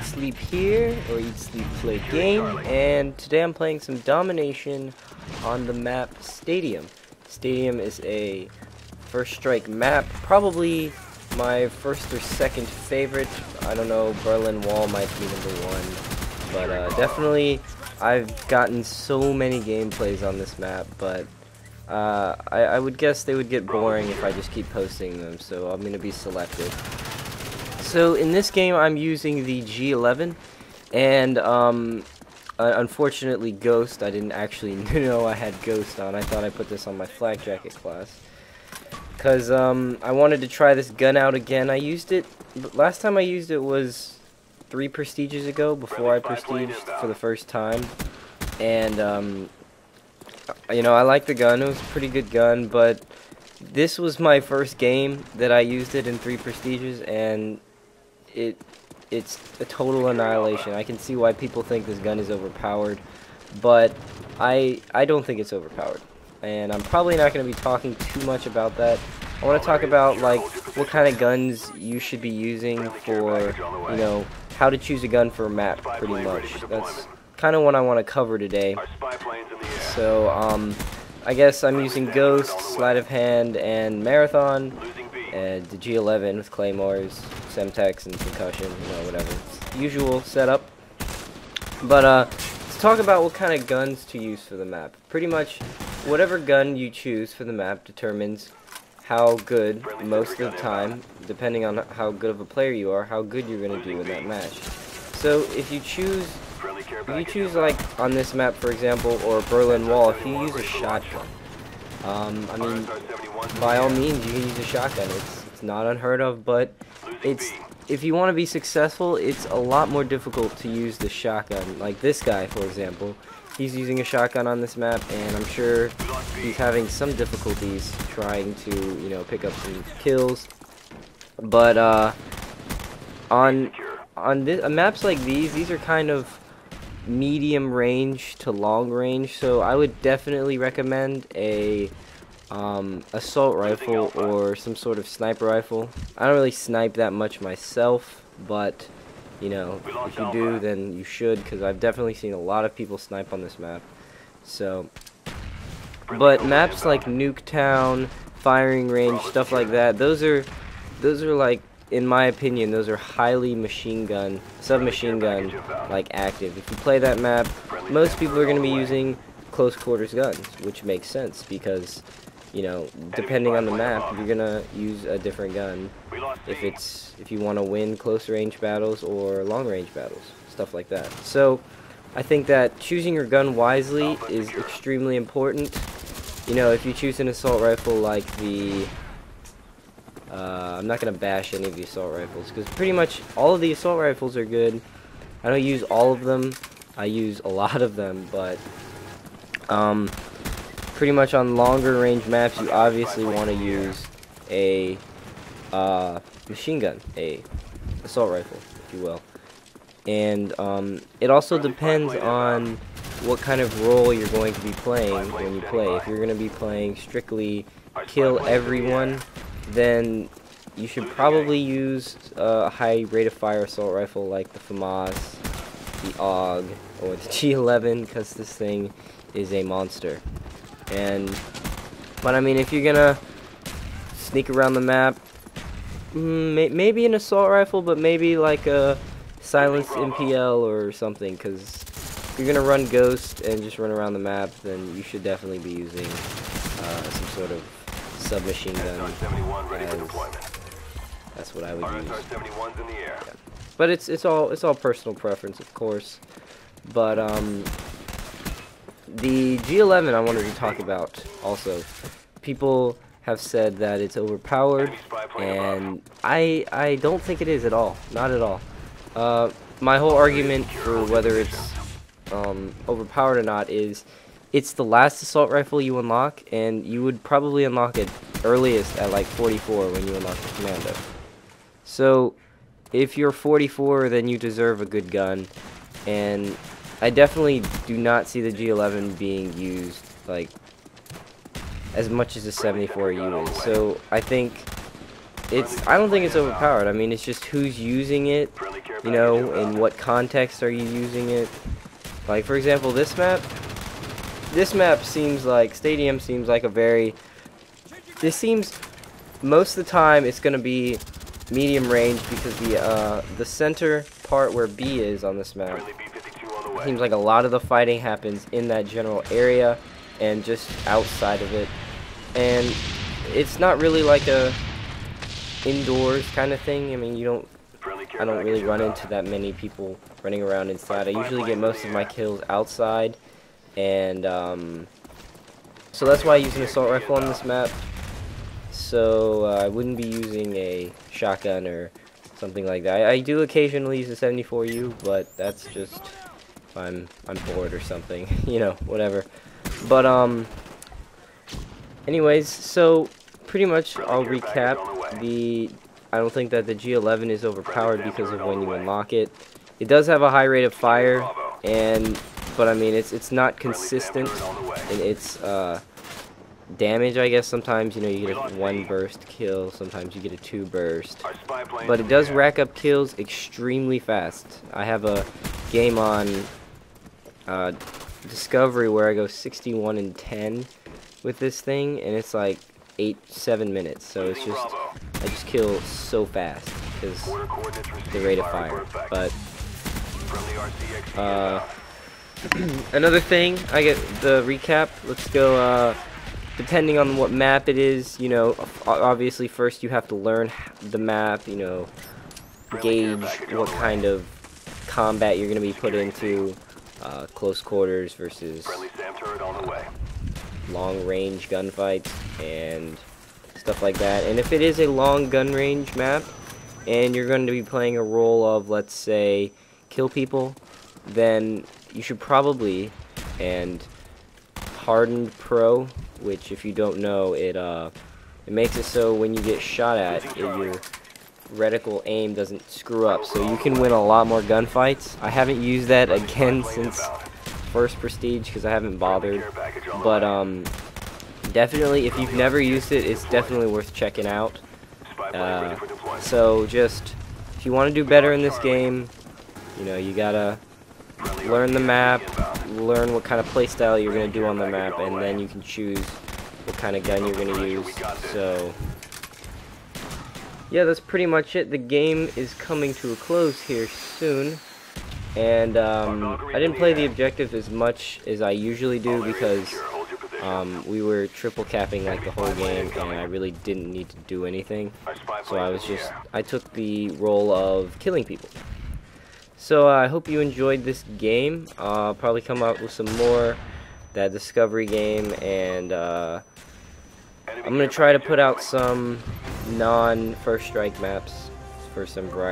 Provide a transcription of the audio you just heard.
Eat Sleep here, or Eat Sleep Play Game, and today I'm playing some Domination on the map Stadium. Stadium is a First Strike map, probably my first or second favorite. I don't know, Berlin Wall might be #1, but definitely I've gotten so many gameplays on this map, but I would guess they would get boring if I just keep posting them, so I'm going to be selective. So in this game I'm using the G11, and unfortunately Ghost, I didn't actually know I had Ghost on. I thought I put this on my flak jacket class, because I wanted to try this gun out again. I used it, last time I used it was 3 prestiges ago, before I prestiged for the first time, and you know, I like the gun. It was a pretty good gun, but this was my first game that I used it in 3 prestiges, and it's a total annihilation. I can see why people think this gun is overpowered, but I don't think it's overpowered, and I'm probably not going to be talking too much about that. I want to talk about like what kind of guns you should be using for, you know, how to choose a gun for a map, pretty much. That's kind of what I want to cover today. So I guess I'm using Ghost, Sleight of Hand, and Marathon, and the G11 with Claymores, Semtex, and Concussion, you know, whatever. It's the usual setup. But let's talk about what kind of guns to use for the map. Pretty much whatever gun you choose for the map determines how good, most of the time, depending on how good of a player you are, how good you're going to do in that match. So if you choose like on this map, for example, or Berlin Wall, if you use a shotgun, I mean, by all means you can use a shotgun. It's not unheard of, but if you want to be successful, it's a lot more difficult to use the shotgun. Like this guy, for example, he's using a shotgun on this map, and I'm sure he's having some difficulties trying to, you know, pick up some kills. But on maps like these are kind of medium range to long range, so I would definitely recommend a assault rifle or some sort of sniper rifle. I don't really snipe that much myself, but you know, if you do, then you should, because I've definitely seen a lot of people snipe on this map. So, but maps like Nuketown, Firing Range, stuff like that, those are like, in my opinion, those are highly submachine gun like active. If you play that map, most people are going to be using close quarters guns, which makes sense because, you know, depending on the map, you're gonna use a different gun if you want to win close range battles or long range battles, stuff like that. So I think that choosing your gun wisely is extremely important. You know, if you choose an assault rifle like the I'm not gonna bash any of the assault rifles, because pretty much all of the assault rifles are good. I don't use all of them, I use a lot of them, but pretty much on longer range maps you obviously want to use a machine gun, a assault rifle, if you will. And it also depends on what kind of role you're going to be playing when you play. If you're going to be playing strictly kill everyone, then you should probably use a high rate of fire assault rifle like the FAMAS, the AUG, or the G11, because this thing is a monster. But I mean, if you're gonna sneak around the map, maybe an assault rifle, but maybe like a silenced MPL or something, because if you're gonna run Ghost and just run around the map, then you should definitely be using some sort of submachine gun. That's what I would use. Yeah. But it's all personal preference, of course. But the G11 I wanted to talk about also. People have said that it's overpowered, and I don't think it is at all. Not at all. My whole argument for whether it's overpowered or not is it's the last assault rifle you unlock, and you would probably unlock it earliest at like 44 when you unlock the Commando. So if you're 44, then you deserve a good gun, and I definitely do not see the G11 being used like as much as the 74U is. So I think I don't think it's overpowered. I mean, it's just who's using it you know, in what context are you using it. Like, for example, this map seems like, Stadium seems like a very, this seems, most of the time it's going to be medium range because the center part where B is on this map, it seems like a lot of the fighting happens in that general area and just outside of it. And it's not really like a indoors kind of thing. I mean, I don't really run into that many people running around inside. I usually get most of my kills outside, and so that's why I use an assault rifle on this map. So I wouldn't be using a shotgun or something like that. I do occasionally use a 74U, but that's just if I'm bored or something, you know, whatever. But anyways, so pretty much I'll recap. I don't think that the G11 is overpowered because of when you unlock it. It does have a high rate of fire, but I mean it's not consistent in its damage. I guess sometimes, you know, you get a 1 burst kill, sometimes you get a 2 burst, but it does rack up kills extremely fast. I have a game on Discovery where I go 61 and 10 with this thing, and it's like 7 minutes, so it's just, I just kill so fast because the rate of fire. But another thing, I get the recap. Let's go, depending on what map it is, you know, obviously first you have to learn the map, you know, gauge what kind of combat you're going to be put into, close quarters versus long range gunfights and stuff like that. And if it is a long gun range map and you're going to be playing a role of, let's say, kill people, then you should probably, and Hardened Pro, which if you don't know, it makes it so when you get shot at, your reticle aim doesn't screw up, so you can win a lot more gunfights. I haven't used that again since first Prestige because I haven't bothered, but definitely if you've never used it, it's definitely worth checking out. So just, if you want to do better in this game, you know, you gotta learn the map, learn what kind of playstyle you're gonna do on the map, and then you can choose what kind of gun you're gonna use. So yeah, that's pretty much it. The game is coming to a close here soon, and I didn't play the objective as much as I usually do because we were triple capping like the whole game, and I really didn't need to do anything. So I took the role of killing people. So I hope you enjoyed this game. I'll probably come up with some more, that Discovery game, and I'm going to try to put out some non-First Strike maps for some variety.